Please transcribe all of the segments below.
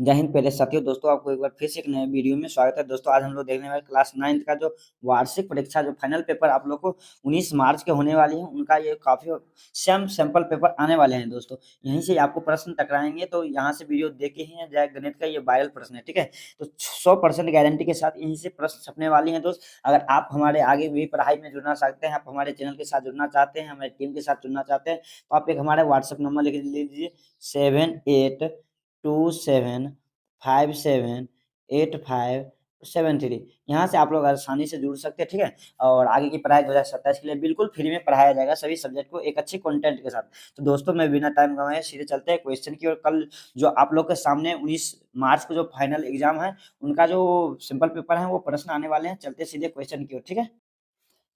जय हिंद। पहले साथियों दोस्तों आपको एक बार फिर से एक नए वीडियो में स्वागत है। दोस्तों आज हम लोग देखने वाले क्लास 9th का जो वार्षिक परीक्षा जो फाइनल पेपर आप लोग को 19 मार्च के होने वाली है, उनका ये काफ़ी सैंपल पेपर आने वाले हैं। दोस्तों यहीं से आपको प्रश्न टकराएंगे, तो यहाँ से वीडियो देख के ही जय गणित का ये वायरल प्रश्न है, ठीक है। तो 100% गारंटी के साथ यहीं से प्रश्न छपने वाली हैं। दोस्त अगर आप हमारे आगे भी पढ़ाई में जुड़ना चाहते हैं, आप हमारे चैनल के साथ जुड़ना चाहते हैं, हमारे टीम के साथ जुड़ना चाहते हैं, तो आप एक हमारा व्हाट्सएप नंबर लिख लीजिए 78278573। यहाँ से आप लोग आसानी से जुड़ सकते हैं, ठीक है। और आगे की पढ़ाई 2027 के लिए बिल्कुल फ्री में पढ़ाया जाएगा सभी सब्जेक्ट को एक अच्छे कंटेंट के साथ। तो दोस्तों मैं बिना टाइम गंवाए सीधे चलते हैं क्वेश्चन की। और कल जो आप लोग के सामने 19 मार्च को जो फाइनल एग्जाम है, उनका जो सिंपल पेपर है वो प्रश्न आने वाले हैं। चलते सीधे क्वेश्चन की ओर, ठीक है।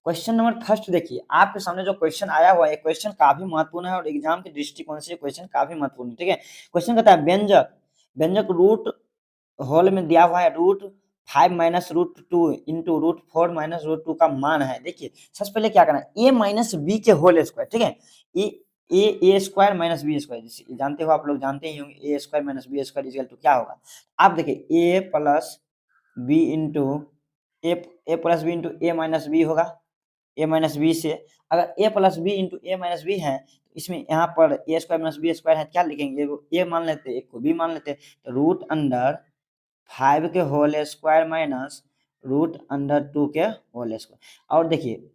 क्वेश्चन नंबर फर्स्ट देखिए, आपके सामने जो क्वेश्चन आया हुआ है, क्वेश्चन काफी महत्वपूर्ण है और एग्जाम के दृष्टिकोण से क्वेश्चन काफी महत्वपूर्ण है, ठीक है। क्वेश्चन कहता है व्यंजक व्यंजक रूट होल में दिया हुआ है √5 माइनस √2 इंटू √4 माइनस √2 का मान है। देखिए सबसे पहले क्या करना है, a माइनस बी के होल स्क्वायर, ठीक है। A square minus B square जानते हो, आप लोग जानते ही होंगे। A square minus B square equal to क्या होगा। आप देखिए A plus B into A plus B into A minus B होगा। ए माइनस बी से अगर A plus B into A minus B है, तो इसमें यहाँ पर A square minus B square है, क्या लिखेंगे, ए मान लेते हैं, एक को बी मान लेते हैं। तो √5 के होल स्क्वायर माइनस √2 के होल स्क्वायर। और देखिए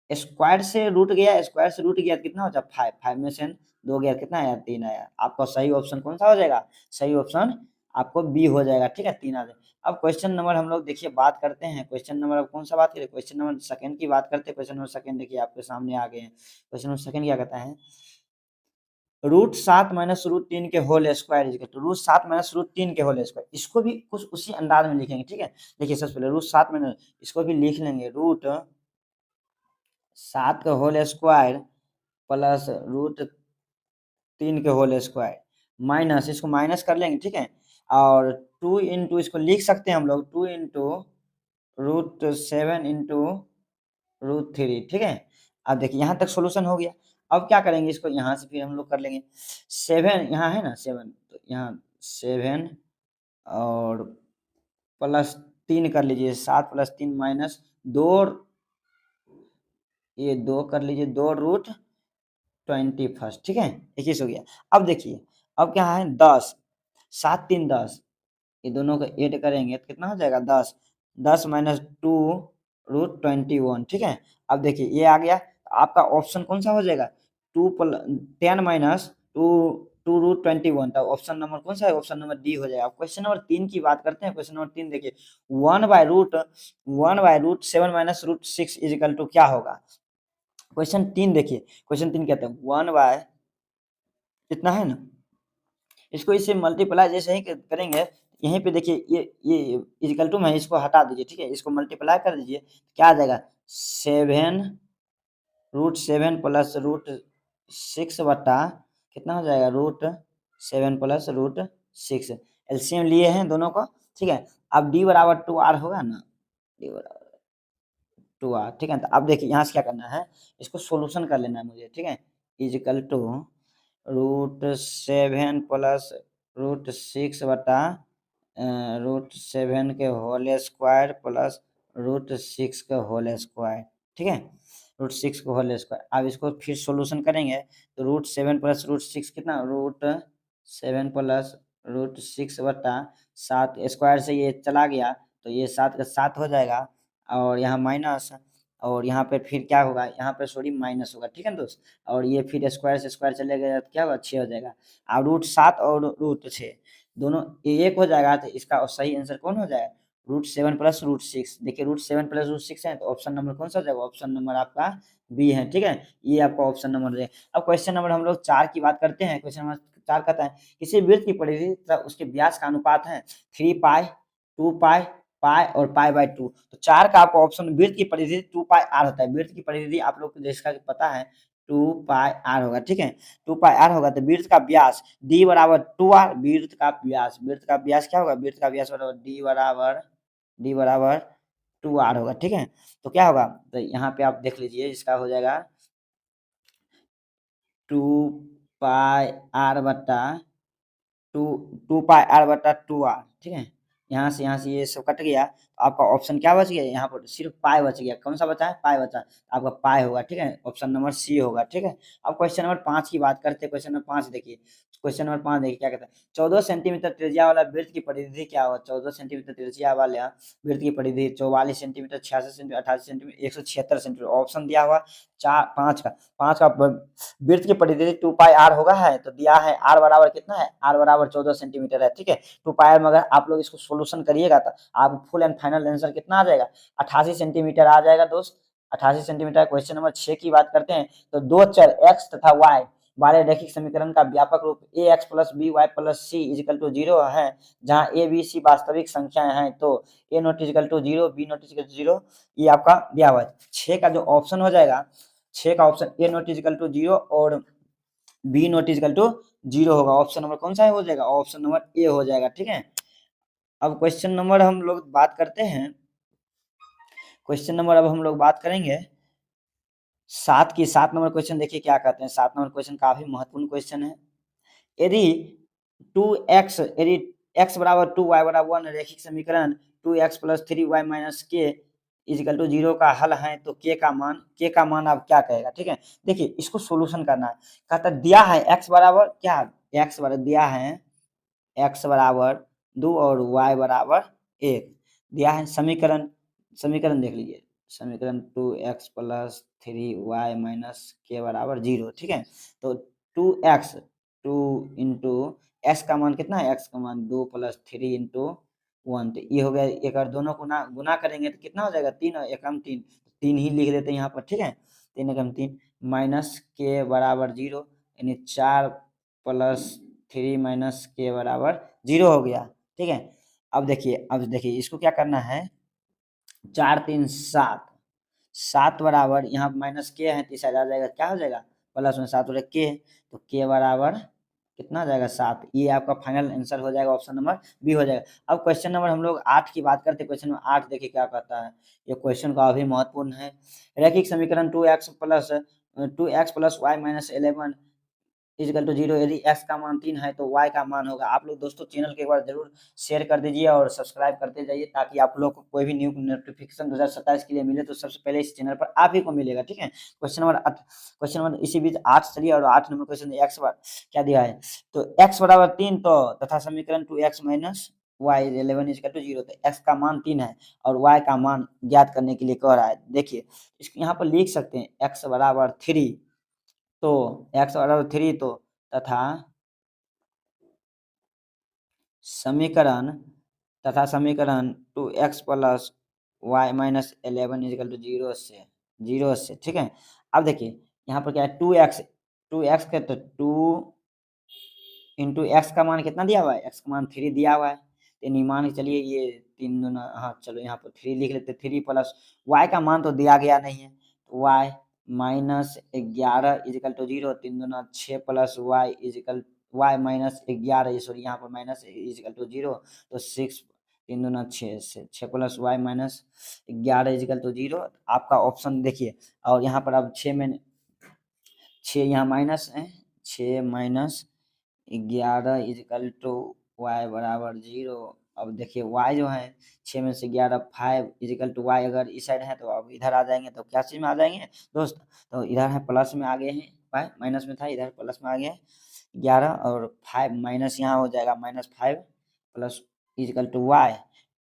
स्क्वायर से रूट गया, स्क्वायर से रूट गया, कितना हो जाए 5, 5 में से 2 गया, कितना आया 3 आया। आपका सही ऑप्शन कौन सा हो जाएगा, सही ऑप्शन आपको बी हो जाएगा, ठीक है। 3 आ जाए। अब क्वेश्चन नंबर हम लोग देखिए बात करते हैं। क्वेश्चन नंबर अब कौन सा बात करें, क्वेश्चन नंबर सेकंड की बात करते हैं। क्वेश्चन नंबर सेकंड देखिए आपके सामने आ गए हैं। क्वेश्चन नंबर सेकंड क्या कहता है, √7 माइनस √3 के होल स्क्वायर इज तो √7 माइनस √3 के होल स्क्वायर, इसको भी कुछ उसी अंदाज में लिखेंगे, ठीक है। देखिए सबसे पहले √7 माइनस, इसको भी लिख लेंगे √7 का होल स्क्वायर प्लस √3 के होल स्क्वायर माइनस, इसको माइनस कर लेंगे, ठीक है। और 2 इंटू, इसको लिख सकते हैं हम लोग 2 इंटू √7 इंटू √3, ठीक है। अब देखिए यहाँ तक सोल्यूशन हो गया। अब क्या करेंगे, इसको यहाँ से फिर हम लोग कर लेंगे 7, यहाँ है ना 7, तो यहाँ 7 और प्लस 3 कर लीजिए, 7 प्लस 3 माइनस 2, ये 2 कर लीजिए, 2√21, ठीक है। 21 हो गया। अब देखिए अब क्या है 10, 7 3 10, ये दोनों को ऐड करेंगे तो कितना हो जाएगा 10, 10 माइनस 2√21, ठीक है। अब देखिए ये आ गया, आपका ऑप्शन कौन सा हो जाएगा, 10 माइनस 2√21, तो ऑप्शन नंबर कौन सा है, ऑप्शन नंबर डी हो जाएगा। अब क्वेश्चन नंबर 3 की बात करते हैं। क्वेश्चन नंबर 3 देखिए 1/√7 माइनस √6 इजिकल टू क्या होगा। क्वेश्चन 3 देखिए, क्वेश्चन 3 कहते हैं 1 बाय कितना है ना, इसको इससे मल्टीप्लाई जैसे ही करेंगे, यहीं पे देखिए ये इक्वल टू में इसको हटा दीजिए, ठीक है। इसको मल्टीप्लाई कर दीजिए, क्या आ जाएगा 7 √7 प्लस √6 बटा कितना हो जाएगा √7 प्लस √6। एलसीएम लिए हैं दोनों को, ठीक है। अब डी बराबर 2r होगा ना, डी बराबर 2r, ठीक है। तो अब देखिए यहाँ से क्या करना है, इसको सोल्यूशन कर लेना है मुझे, ठीक है। इजिकल टू √7 प्लस √6 बटा √7 के होल स्क्वायर प्लस √6 का होल स्क्वायर, ठीक है। √6 का होल स्क्वायर। अब इसको फिर सॉल्यूशन करेंगे तो √7 प्लस √6 कितना, √7 प्लस √6 बटा 7, स्क्वायर से ये चला गया तो ये 7 का 7 हो जाएगा, और यहाँ माइनस, और यहाँ पे फिर क्या होगा, यहाँ पे सॉरी माइनस होगा, ठीक है ना दोस्त। और ये फिर स्क्वायर से स्क्वायर चले गए तो क्या होगा 6 हो जाएगा। अब √7 और √6 दोनों एक हो जाएगा, तो इसका सही आंसर कौन हो जाएगा, √7 प्लस √6। देखिए √7 प्लस √6 है, तो ऑप्शन नंबर कौन सा हो जाएगा, ऑप्शन नंबर आपका बी है, ठीक है। ये आपका ऑप्शन नंबर हो जाएगा। अब क्वेश्चन नंबर हम लोग 4 की बात करते हैं। क्वेश्चन नंबर 4 कहता है किसी वृत्त की परिधि तथा उसके व्यास का अनुपात है 3 पाई, 2 पाई, पाई और पाई/2। तो 4 का आपका ऑप्शन, वृत्त की परिधि 2 पाई r होता है। वृत्त की परिधि आप लोग को जिसका पता है 2 पाई r होगा, ठीक है। 2 पाई r होगा, तो वृत्त का व्यास d बराबर 2r, वृत्त का व्यास क्या होगा, वृत्त का व्यास बराबर d बराबर 2r होगा, ठीक है। तो क्या होगा, तो यहाँ पे आप देख लीजिए, इसका हो जाएगा 2 पाई r बटा टू पाई आर बटा टू आर, ठीक है। यहाँ से ये सब कट गया तो आपका ऑप्शन क्या बच गया, यहाँ पर सिर्फ पाई बच गया। कौन सा बचा है, पाई बचा, आपका पाई होगा, ठीक है। ऑप्शन नंबर सी होगा, ठीक है। अब क्वेश्चन नंबर 5 की बात करते हैं। क्वेश्चन नंबर 5 देखिए, क्वेश्चन नंबर 5 देखिए क्या कहता है। 14 सेंटीमीटर त्रिज्या वाला वृत्त की परिधि क्या होगा। 14 सेंटीमीटर त्रिज्या वाला वृत्त की परिधि 44 centimetre, 66 centimetre, 88 centimetre, 176 centimetre. Option दिया हुआ चार, पांच का वृत्त की परिधि 2 पाई आर होगा है, तो दिया है आर बराबर कितना है, आर बराबर 14 सेंटीमीटर है, ठीक है। 2 पाई आर में अगर आप लोग इसको सोल्यूशन करिएगा तो आपको फुल एंड फाइनल आंसर कितना आ जाएगा, 88 सेंटीमीटर आ जाएगा दोस्त, 88 सेंटीमीटर। क्वेश्चन नंबर 6 की बात करते हैं तो दो चर x तथा y वाले रैखिक समीकरण का व्यापक रूप A X plus B Y plus C equal to 0 है, जहाँ ए बी सी वास्तविक संख्याएं हैं, तो A not equal to 0, B not equal to 0, ये आपका दिया हुआ है। 6 का जो ऑप्शन हो जाएगा, 6 का option A not equal to 0 और बी नॉट इजिकल टू 0 होगा। ऑप्शन नंबर कौन सा हो जाएगा, ऑप्शन नंबर ए हो जाएगा, ठीक है। अब क्वेश्चन नंबर हम लोग बात करते हैं, क्वेश्चन नंबर अब हम लोग बात करेंगे 7 नंबर क्वेश्चन। देखिए क्या कहते हैं, 7 नंबर क्वेश्चन काफी महत्वपूर्ण क्वेश्चन है। यदि यदि x बराबर 2 y बराबर 1 रैखिक समीकरण 2x प्लस 3y माइनस के इजिकल टू 0 का हल है, तो k का मान आप क्या कहेगा, ठीक है। देखिए इसको सोल्यूशन करना है। कहता दिया है x बराबर क्या, x बराबर दिया है x बराबर 2 और y बराबर 1 दिया है। समीकरण देख लीजिए, समीकरण 2x प्लस 3y माइनस के बराबर 0, ठीक है। तो 2x 2 इंटू एक्स का मान कितना है, x का मान 2 प्लस 3 इंटू 1, तो ये हो गया। एक और दोनों को गुना करेंगे तो कितना हो जाएगा, 3 और एकम 3, 3 ही लिख देते हैं यहाँ पर, ठीक है। 3 एकम 3 माइनस के बराबर 0, यानी 4 प्लस 3 माइनस के बराबर 0 हो गया, ठीक है। अब देखिए इसको क्या करना है, 4 3 7, 7 बराबर यहाँ माइनस के है, तो साइड आ जाएगा, क्या हो जाएगा, प्लस में 7 के, तो के बराबर कितना आ जाएगा 7। ये आपका फाइनल आंसर हो जाएगा, ऑप्शन नंबर बी हो जाएगा। अब क्वेश्चन नंबर हम लोग 8 की बात करते हैं। क्वेश्चन नंबर 8 देखिए क्या कहता है, ये क्वेश्चन काफी महत्वपूर्ण है। रैखिक समीकरण 2x plus y minus 11 equal to 0, यदि x का मान 3 है तो y का मान होगा। आप लोग दोस्तों चैनल को एक बार जरूर शेयर कर दीजिए और सब्सक्राइब करते जाइए, ताकि आप लोग को कोई भी न्यू नोटिफिकेशन 2027 के लिए मिले तो सबसे पहले इस चैनल पर आप ही को मिलेगा, ठीक है। क्वेश्चन नंबर इसी बीच 8 चलिए, और 8 नंबर क्वेश्चन x क्या दिया है, तो x बराबर 3 तो तथा समीकरण 2x minus y 11 equal to 0, तो x का मान 3 है और y का मान ज्ञात करने के लिए कह रहा है। देखिए इसको यहाँ पर लिख सकते हैं, x बराबर 3, तो x बराबर 3 तो तथा समीकरण 2x plus y minus 11 equal to 0 से, ठीक है। अब देखिए यहाँ पर क्या है, 2x के, तो 2 इंटू एक्स का मान कितना दिया हुआ है, एक्स का मान 3 दिया हुआ है, तो मान के चलिए ये 3 दूना, हाँ चलो यहाँ पर 3 लिख लेते, 3 प्लस y का मान तो दिया गया नहीं है, तो y माइनस 11 इजिकल टू 0, 3 दूना 6 प्लस y माइनस 11, सॉरी यहाँ पर माइनस इजिकल टू 0, तो 6, 3 दूना 6 से 6 plus y minus 11 equal to 0, आपका ऑप्शन देखिए। और यहाँ पर अब 6 में 6 यहाँ माइनस है, 6 माइनस 11 इजिकल टू वाई बराबर 0। अब देखिए y जो है 6 में से 11 5 इजिकल टू वाई, अगर इस साइड है तो अब इधर आ जाएंगे, तो क्या चीज में आ जाएंगे दोस्त, तो इधर है प्लस में आ गए हैं, y माइनस में था, इधर प्लस में आ गया 11, और 5 माइनस यहाँ हो जाएगा -5 प्लस इजिकल टू वाई,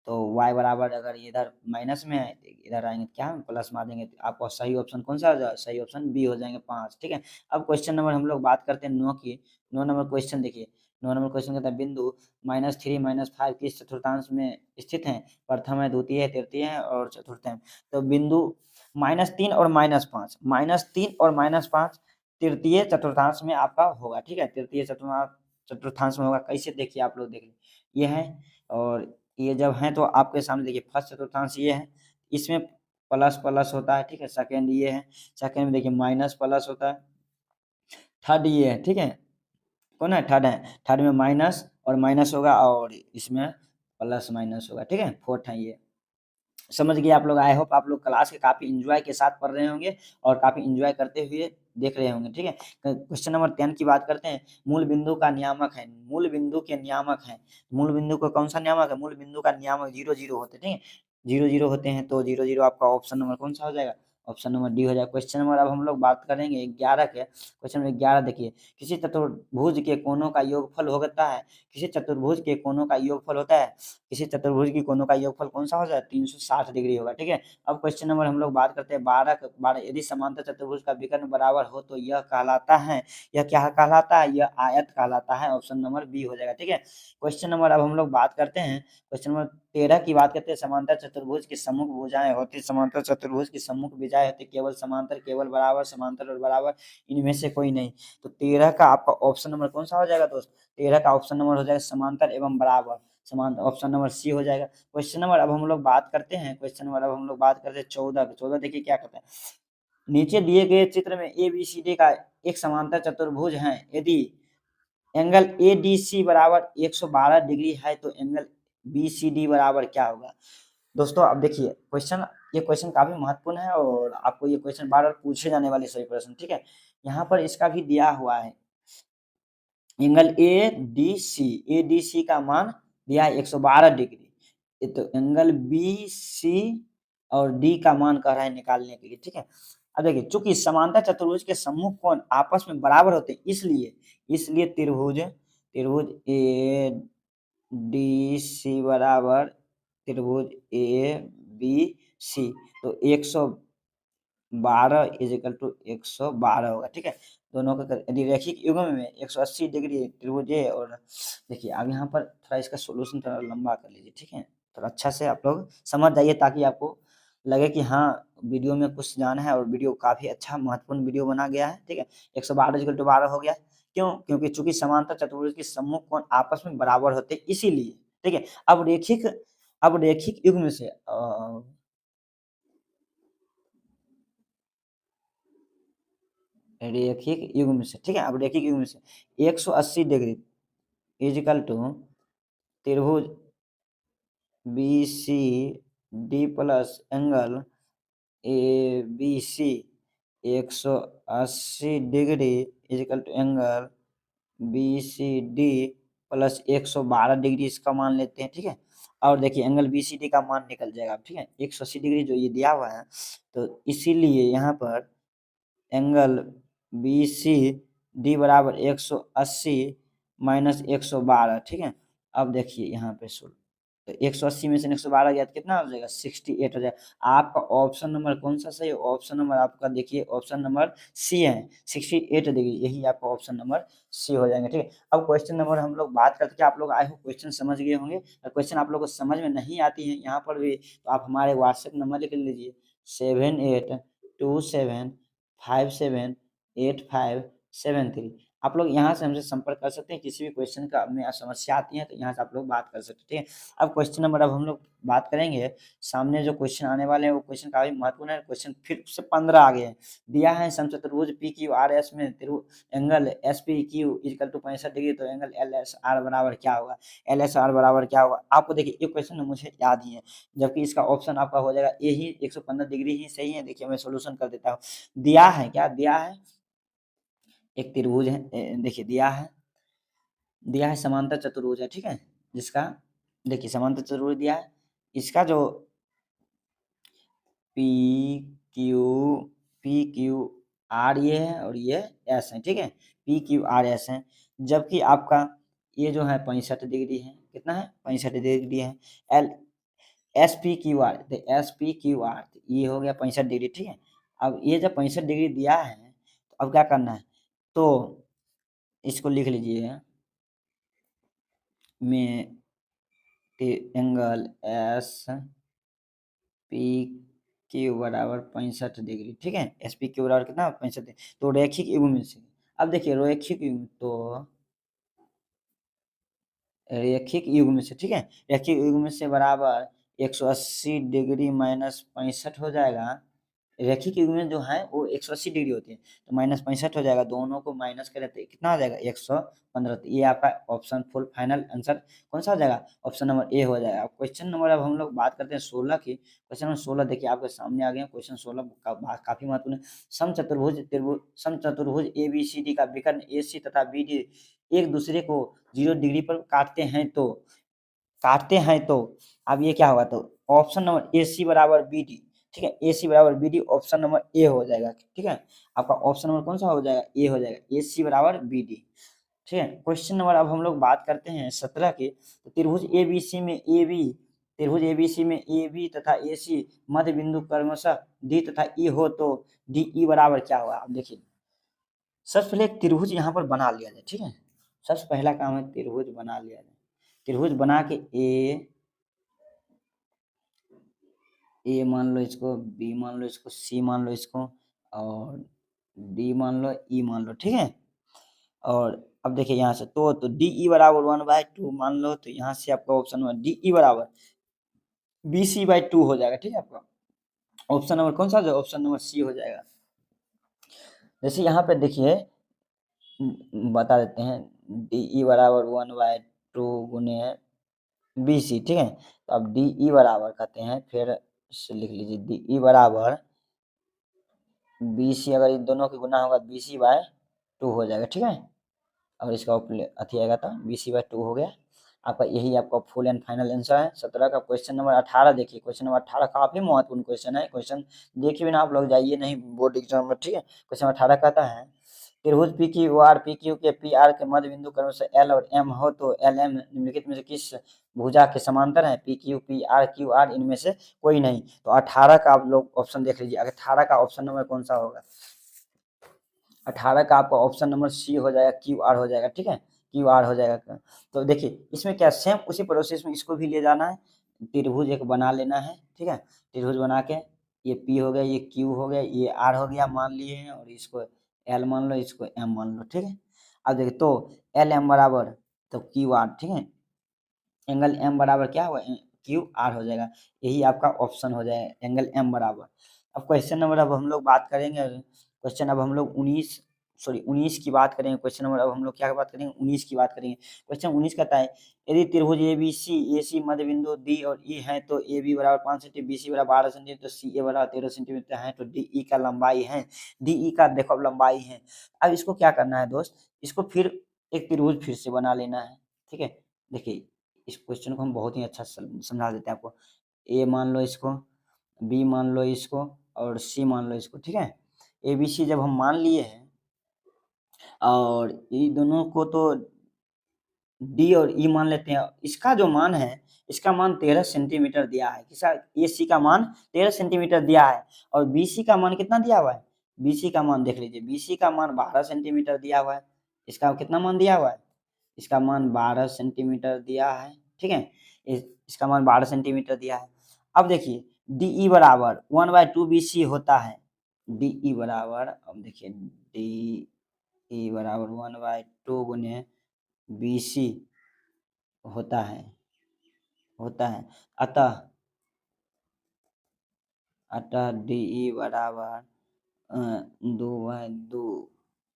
तो y बराबर अगर इधर माइनस में है इधर आएंगे क्या प्लस में आ जाएंगे, तो आपका सही ऑप्शन कौन सा हो जाएगा, सही ऑप्शन बी हो जाएंगे 5, ठीक है। अब क्वेश्चन नंबर हम लोग बात करते हैं 9 की। 9 नंबर क्वेश्चन देखिए, 9 नंबर क्वेश्चन कहता है बिंदु -3 -5 किस चतुर्थांश में स्थित है, प्रथम है, द्वितीय है, तृतीय है और चतुर्थ है। तो बिंदु -3 और -5, -3 और -5 तृतीय चतुर्थांश में आपका होगा, ठीक है। तृतीय चतुर्थांश में होगा, कैसे देखिए आप लोग देख ये है, और ये जब है तो आपके सामने देखिए फर्स्ट चतुर्थांश ये है, इसमें प्लस प्लस होता है, ठीक है। सेकंड ये है, सेकंड में देखिए माइनस प्लस होता है, थर्ड ये है, ठीक है। कौन है, थर्ड है, थर्ड में माइनस और माइनस होगा और इसमें प्लस माइनस होगा, ठीक है। फोर्थ है ये, समझ गए आप लोग। आई होप आप लोग क्लास के काफी इंजॉय के साथ पढ़ रहे होंगे और काफी इंजॉय करते हुए देख रहे होंगे, ठीक है। क्वेश्चन नंबर 10 की बात करते हैं। मूल बिंदु का नियामक है, मूल बिंदु के नियामक है, मूल बिंदु का कौन सा नियामक है, मूल बिंदु का नियामक 0 0 होते हैं, ठीक है, 0 0 होते हैं, तो 0 0 आपका ऑप्शन नंबर कौन सा हो जाएगा, ऑप्शन नंबर डी हो जाएगा। क्वेश्चन नंबर अब हम लोग बात करेंगे 11 के। क्वेश्चन नंबर 11 देखिए, किसी चतुर्भुज के कोनों का योगफल होता है, किसी चतुर्भुज के कोनों का योगफल होता है, किसी चतुर्भुज की कोनों का योगफल कौन सा हो जाए, 360 डिग्री होगा, ठीक है। अब क्वेश्चन नंबर हम लोग बात करते हैं 12 यदि समांतर चतुर्भुज का विकर्ण बराबर हो तो यह कहलाता है, यह क्या कहलाता है, यह आयत कहलाता है, ऑप्शन नंबर बी हो जाएगा, ठीक है। क्वेश्चन नंबर अब हम लोग बात करते हैं, क्वेश्चन नंबर 13 की बात करते हैं। समांतर चतुर्भुज की सम्मुख भुजाएं होती, समांतर चतुर्भुज की सम्मुख भुजाएं होती केवल समांतर, केवल बराबर, समांतर और बराबर, इनमें से कोई नहीं। तो 13 का आपका ऑप्शन नंबर कौन सा हो जाएगा दोस्त, 13 का ऑप्शन नंबर हो जाएगा समांतर एवं बराबर, समांतर, ऑप्शन नंबर सी हो जाएगा। क्वेश्चन नंबर अब हम लोग बात करते हैं, क्वेश्चन नंबर अब हम लोग बात करते हैं 14। 14 देखिए क्या कहते हैं, नीचे दिए गए चित्र में ए बी सी डी का एक समांतर चतुर्भुज है, यदि एंगल ए डी सी बराबर 112 डिग्री है तो एंगल बी सी डी बराबर क्या होगा। दोस्तों अब देखिए क्वेश्चन, ये क्वेश्चन काफी महत्वपूर्ण है और आपको ये क्वेश्चन बार बार पूछे जाने वाले सभी प्रश्न, ठीक है। यहाँ पर इसका भी दिया हुआ है एंगल ए डी सी का मान दिया है 112 डिग्री, तो एंगल बी सी और डी का मान कह रहा है निकालने के लिए, ठीक है। अब देखिए चूंकि समांतर चतुर्भुज के सम्मुख कोण आपस में बराबर होते हैं, इसलिए इसलिए त्रिभुज त्रिभुज ए डी सी बराबर त्रिभुज ए बी सी, तो 112 इज इक्वल टू 112 होगा, ठीक है। दोनों का यदि रैखिक युग्म में 180 डिग्री त्रिभुज ए, और देखिए अब यहाँ पर थोड़ा इसका सोल्यूशन थोड़ा लंबा कर लीजिए, ठीक है, थोड़ा अच्छा से आप लोग समझ जाइए ताकि आपको लगे कि हाँ वीडियो में कुछ जाना है, और वीडियो काफी अच्छा महत्वपूर्ण वीडियो बना गया है, ठीक है। 112 इक्वल टू 12 हो गया, क्यों, क्योंकि चूंकि समांतर चतुर्भुज के सम्मुख कोण आपस में बराबर होते हैं इसीलिए, ठीक है। अब रेखिक युग्म से रेखिक युग्म से, ठीक है, अब रेखिक युग्म से 180 डिग्री इजिकल टू त्रिभुज B C D plus angle A B C 180 degree equal to angle B C D plus 112 degree इसका मान लेते हैं, ठीक है। और देखिए एंगल बी सी डी का मान निकल जाएगा, ठीक है, 180 डिग्री जो ये दिया हुआ है, तो इसीलिए यहाँ पर एंगल बी सी डी बराबर 180 माइनस 112, ठीक है। अब देखिए यहाँ पे सुन, तो 180 में से 112 गया तो कितना हो जाएगा, 68 हो जाएगा। आपका ऑप्शन नंबर कौन सा सही है, ऑप्शन नंबर आपका देखिए ऑप्शन नंबर सी है, 68 डिग्री, यही आपका ऑप्शन नंबर सी हो जाएंगे, ठीक है। अब क्वेश्चन नंबर हम लोग बात करते हैं, आप लोग आए हो क्वेश्चन समझ गए होंगे, और क्वेश्चन आप लोग को समझ में नहीं आती है यहाँ पर भी, तो आप हमारे व्हाट्सएप नंबर लिख लीजिए 7827578573। आप लोग यहाँ से हमसे संपर्क कर सकते हैं, किसी भी क्वेश्चन का में समस्या आती है तो यहाँ से आप लोग बात कर सकते हैं, ठीक है। अब क्वेश्चन नंबर अब हम लोग बात करेंगे, सामने जो क्वेश्चन आने वाले हैं वो क्वेश्चन काफी महत्वपूर्ण है, क्वेश्चन फिर से 15 आ गए हैं। दिया है समचतुर्भुज पी क्यू आर एस में angle S P Q equal to 65 degree, तो एंगल एल एस आर बराबर क्या होगा, एल एस आर बराबर क्या होगा। आपको देखिए ये क्वेश्चन मुझे याद ही है, जबकि इसका ऑप्शन आपका हो जाएगा ए ही 115 डिग्री ही सही है। देखिए मैं सोल्यूशन कर देता हूँ, दिया है क्या, दिया है एक त्रिभुज है, देखिए दिया है समांतर चतुर्भुज है, ठीक है, जिसका देखिए समांतर चतुर्भुज दिया है, इसका जो P Q P Q are ये है और ये एस है, ठीक है, पी क्यू आर एस है, जबकि आपका ये जो है 65 डिग्री है, कितना है 65 डिग्री है। L S P Q are, तो एस पी क्यू आर ये हो गया 65 डिग्री, ठीक है। अब ये जब 65 डिग्री दिया है तो अब क्या करना है, तो इसको लिख लीजिए में एंगल एस पी क्यू बराबर 65 डिग्री, ठीक है, एस पी क्यू बराबर कितना 65, तो रैखिक युग्म में से, अब देखिए रैखिक युग्म, तो रैखिक युग्म से, ठीक है, रैखिक युग्म से बराबर 180 डिग्री माइनस 65 हो जाएगा, रेखिक युग्म जो है वो 180 डिग्री होती है, तो -65 हो जाएगा, दोनों को माइनस करें तो कितना आ जाएगा 115। तो ये आपका ऑप्शन फुल फाइनल आंसर कौन सा हो जाएगा, ऑप्शन नंबर ए हो जाएगा। क्वेश्चन नंबर अब हम लोग बात करते हैं 16 की। क्वेश्चन नंबर 16 देखिए आपके सामने आ गया। क्वेश्चन 16 काफी महत्वपूर्ण है। समचतुर्भुज ए बी सी डी का विकर्ण ए सी तथा बी डी एक दूसरे को 0 डिग्री पर काटते हैं तो अब ये क्या होगा, तो ऑप्शन नंबर ए सी बराबर बी डी, ठीक है, ए सी बराबर B D option number A हो जाएगा, ठीक है। आपका ऑप्शन नंबर कौन सा हो जाएगा, ए हो जाएगा, ए सी बराबर बी डी, ठीक है। क्वेश्चन नंबर अब हम लोग बात करते हैं 17 की। तो त्रिभुज ए बी सी में ए बी तथा ए सी मध्य बिंदु क्रमशः डी तथा ई हो तो डी ई बराबर क्या होगा। आप देखिए सबसे पहले एक त्रिभुज यहाँ पर बना लिया जाए, ठीक है। सबसे पहला काम है त्रिभुज बना लिया जाए। त्रिभुज बना के ए मान लो इसको, बी मान लो इसको, सी मान लो इसको, और डी मान लो, ई मान लो, ठीक है। और अब देखिए यहाँ से तो डी ई बराबर 1/2 मान लो, तो यहाँ से आपका ऑप्शन नंबर डी ई बराबर बी सी बाई 2 हो जाएगा, ठीक है। आपका ऑप्शन नंबर कौन सा हो जाएगा, ऑप्शन नंबर सी हो जाएगा। जैसे यहाँ पे देखिए बता देते हैं, डी ई बराबर 1/2 गुने बी सी, ठीक है। तो अब डी ई बराबर कहते हैं, फिर से लिख लीजिए डी ई बराबर बी सी, अगर इन दोनों की गुना होगा बी सी बाय 2 हो जाएगा, ठीक है। और इसका अथी आएगा तो बी सी बाय 2 हो गया। आपका यही आपका फुल एंड फाइनल आंसर है 17 का। क्वेश्चन नंबर 18 देखिए, क्वेश्चन नंबर 18 काफी महत्वपूर्ण क्वेश्चन है। क्वेश्चन देखे बिना आप लोग जाइए नहीं बोर्ड एग्जाम में, ठीक है। क्वेश्चन 18 कहता है त्रिभुज P Q R P Q के पी आर के मध्य बिंदु क्रम से एल और एम हो तो एल एम निम्नलिखित में से किस भुजा के समांतर है, पी क्यू आर इनमें से कोई नहीं। तो 18 का आप लोग ऑप्शन देख लीजिए, 18 का ऑप्शन नंबर कौन सा होगा, 18 का आपका ऑप्शन नंबर सी हो जाएगा, क्यू आर हो जाएगा, ठीक है, क्यू आर हो जाएगा। तो देखिए इसमें क्या सेम उसी प्रोसेस में इसको भी ले जाना है, त्रिभुज एक बना लेना है, ठीक है। त्रिभुज बना के ये पी हो गया, ये क्यू हो गया, ये आर हो गया मान लिए हैं, और इसको एल मान लो, इसको एम मान लो, ठीक है। अब देखिए तो एल एम बराबर तो क्यू आर, ठीक है, एंगल एम बराबर क्या हुआ, क्यू आर हो जाएगा। यही आपका ऑप्शन हो जाएगा, एंगल एम बराबर। अब क्वेश्चन नंबर अब हम लोग बात करेंगे, क्वेश्चन अब हम लोग 19 की बात करेंगे। क्वेश्चन नंबर अब हम लोग क्या बात करेंगे, 19 की बात करेंगे। क्वेश्चन 19 कहता है यदि त्रिभुज ए सी मध्य बिंदु डी और ई है तो ए बी बराबर 5 सेंटीमीटर, बी सी बराबर 12 सेंटीमीटर, तो सी ए बराबर 13 सेंटीमीटर है, तो डी ई का लंबाई है, डी ई का देखो अब लंबाई है। अब इसको क्या करना है दोस्त, इसको फिर एक त्रिभुज फिर से बना लेना है, ठीक है। देखिए इस क्वेश्चन को हम बहुत ही अच्छा समझा देते हैं आपको। ए मान लो इसको, बी मान लो इसको, और सी मान लो इसको, ठीक है। ए बी सी जब हम मान लिए हैं और ये दोनों को तो डी और ई मान लेते हैं, इसका जो मान है इसका मान 13 सेंटीमीटर दिया है, किसका, ए सी का मान 13 सेंटीमीटर दिया है, और बी सी का मान कितना दिया हुआ है, बी सी का मान देख लीजिए, बी सी का मान 12 सेंटीमीटर दिया हुआ है। इसका कितना मान दिया हुआ है, इसका मान 12 सेंटीमीटर दिया है, ठीक है। इसका मान 12 सेंटीमीटर दिया है। अब देखिए डी ई बराबर 1/2 बी सी होता है, डी ई बराबर, अब देखिए डी ई बराबर 1/2 गुने बी सी होता है। अतः डी ई बराबर 2/2,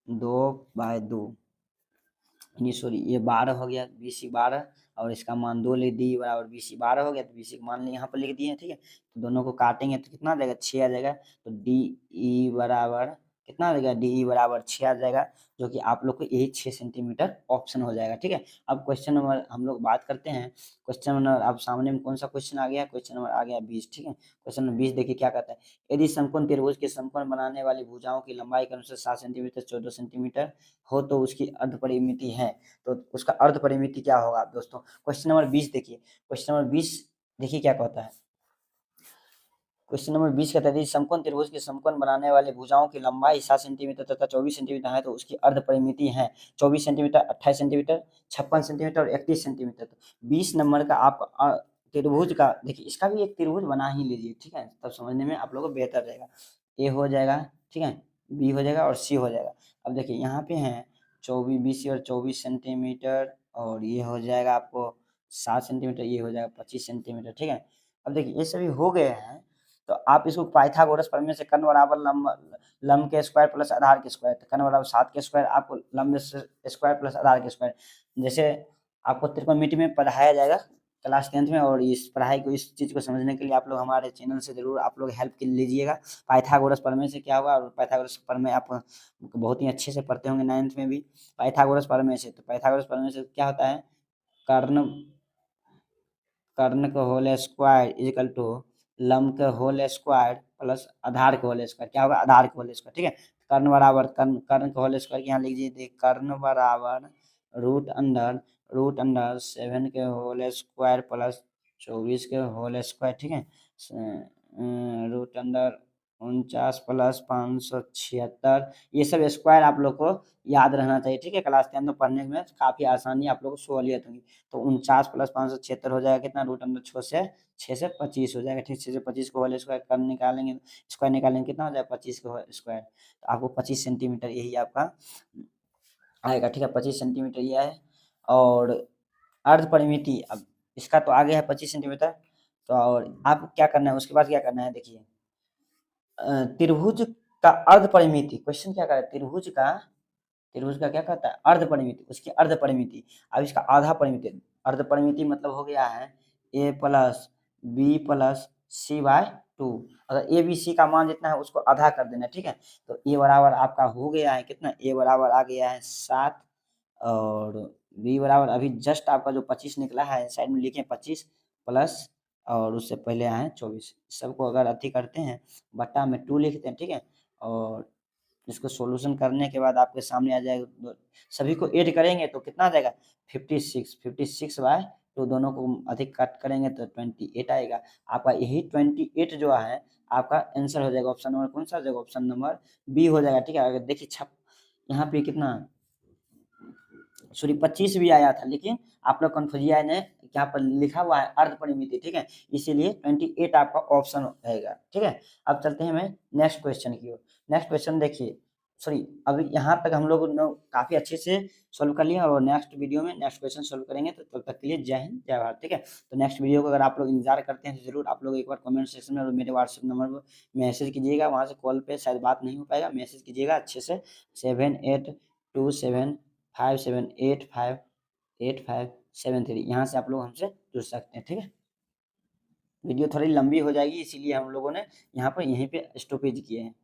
2/2, सॉरी ये 12 हो गया, बी सी 12, और इसका मान 2 ले डी बराबर बी सी 12 हो गया, तो बी सी का मान यहाँ पर लिख दिए, ठीक है। तो दोनों को काटेंगे तो कितना आ जाएगा, 6 आ जाएगा। तो डी ई बराबर कितना आ जाएगा, डी ई बराबर 6 आ जाएगा, जो कि आप लोग को यही 6 सेंटीमीटर ऑप्शन हो जाएगा, ठीक है। अब क्वेश्चन नंबर हम लोग बात करते हैं। क्वेश्चन नंबर अब सामने में कौन सा क्वेश्चन आ गया, क्वेश्चन नंबर आ गया 20, ठीक है। क्वेश्चन नंबर 20 देखिए क्या कहता है, यदि समकोण त्रिभुज के समकोण बनाने वाली भुजाओं की लंबाई के अनुसार 7 सेंटीमीटर 14 सेंटीमीटर हो तो उसकी अर्ध परिमिति है, तो उसका अर्ध परिमिति क्या होगा दोस्तों। क्वेश्चन नंबर 20 देखिए, क्वेश्चन नंबर 20 देखिए क्या कहता है। क्वेश्चन नंबर 20 कहता है समकोण त्रिभुज के समकोण बनाने वाले भुजाओं की लंबाई 7 सेंटीमीटर तथा 24 सेंटीमीटर है तो उसकी अर्ध परिमिति है 24 सेंटीमीटर, 28 सेंटीमीटर, 56 सेंटीमीटर और 31 सेंटीमीटर। तो 20 नंबर का आप त्रिभुज का देखिए, इसका भी एक त्रिभुज बना ही लीजिए, ठीक है, तब समझने में आप लोगों को बेहतर रहेगा। ए हो जाएगा, ठीक है, बी हो जाएगा और सी हो जाएगा। अब देखिए यहाँ पे है 24, 20 और 24 सेंटीमीटर, और ये हो जाएगा आपको 7 सेंटीमीटर, ये हो जाएगा 25 सेंटीमीटर, ठीक है। अब देखिए ये सभी हो गए हैं, तो आप इसको पाइथागोरस प्रमेय से कर्ण बराबर लंब के स्क्वायर प्लस आधार के स्क्वायर, तो कर्ण बराबर 7 के स्क्वायर, आपको लंब स्क्वायर प्लस आधार के स्क्वायर, जैसे आपको त्रिकोणमिति में पढ़ाया जाएगा क्लास 10th में। और इस पढ़ाई को, इस चीज़ को समझने के लिए आप लोग हमारे चैनल से ज़रूर आप लोग हेल्प लीजिएगा। पाइथागोरस प्रमेय से क्या होगा, और पाइथागोरस प्रमेय आप बहुत ही अच्छे से पढ़ते होंगे 9th में भी। पाइथागोरस प्रमेय से, तो पाइथागोरस प्रमेय से क्या होता है, कर्ण कर्ण का whole square is equal to लंब का होल स्क्वायर प्लस आधार का होल स्क्वायर, क्या होगा, आधार का होल स्क्वायर, ठीक है। कर्ण बराबर कर्ण का होल स्क्वायर यहाँ लिख दीजिए, कर्ण बराबर रूट अंडर 7 के होल स्क्वायर प्लस 24 के होल स्क्वायर, ठीक है। रूट अंडर 49 प्लस 576, ये सब स्क्वायर आप लोग को याद रहना चाहिए, ठीक है। क्लास 10 में पढ़ने में काफ़ी आसानी, आप लोग को सहूलियत होगी। तो 49 प्लस 576 हो जाएगा कितना, रूट अंडर 6 से 25 हो जाएगा, ठीक। 6 से 25 को होल स्क्वायर कर निकालेंगे, स्क्वायर निकालेंगे, कितना हो जाएगा, 25 का स्क्वायर, तो आपको 25 सेंटीमीटर यही आपका आएगा, ठीक है। 25 सेंटीमीटर ये है। और अर्ध परिमिति, अब इसका तो आगे है 25 सेंटीमीटर, तो और आप क्या करना है, उसके बाद क्या करना है, देखिए त्रिभुज का अर्ध परिमिति, क्वेश्चन क्या कर रहा है, त्रिभुज का क्या कहता है, अर्ध परिमिति, उसकी अर्ध परिमिति। अब इसका आधा परिमिति, अर्ध परिमिति मतलब हो गया है a plus B plus C by 2। अगर ए बी सी का मान जितना है उसको आधा कर देना, ठीक है। तो ए बराबर आपका हो गया है कितना, ए बराबर आ गया है 7, और बी बराबर अभी जस्ट आपका जो 25 निकला है साइड में लिखे 25 प्लस, और उससे पहले आए 24। सबको अगर अति करते हैं बट्टा में 2 लिखते हैं, ठीक है। और इसको सॉल्यूशन करने के बाद आपके सामने आ जाएगा, सभी को ऐड करेंगे तो कितना आ जाएगा, 56 बाय 2, दोनों को अधिक कट करेंगे तो 28 आएगा। आपका यही 28 जो है आपका आंसर हो जाएगा। ऑप्शन नंबर कौन सा हो जाएगा, ऑप्शन नंबर बी हो जाएगा, ठीक है। अगर देखिए यहाँ पे कितना, सॉरी 25 भी आया था, लेकिन आप लोग कन्फ्यूजिया ने यहाँ पर लिखा हुआ है अर्ध परिमिति, ठीक है, इसीलिए 28 आपका ऑप्शन रहेगा, ठीक है। अब चलते हैं हमें नेक्स्ट क्वेश्चन की ओर। नेक्स्ट क्वेश्चन देखिए, सॉरी अभी यहाँ तक हम लोग काफ़ी अच्छे से सॉल्व कर लिया, और नेक्स्ट वीडियो में नेक्स्ट क्वेश्चन सॉल्व करेंगे। तो तब तक के लिए जय हिंद जय भारत, ठीक है। तो नेक्स्ट वीडियो को अगर आप लोग इंतजार करते हैं तो जरूर आप लोग एक बार कमेंट सेक्शन में और मेरे व्हाट्सएप नंबर पर मैसेज कीजिएगा, वहाँ से कॉल पे शायद बात नहीं हो पाएगा, मैसेज कीजिएगा अच्छे से 7827578573, यहाँ से आप लोग हमसे जुड़ सकते हैं, ठीक है। वीडियो थोड़ी लंबी हो जाएगी, इसीलिए हम लोगों ने यहाँ पर यहीं पे स्टॉपेज किए हैं।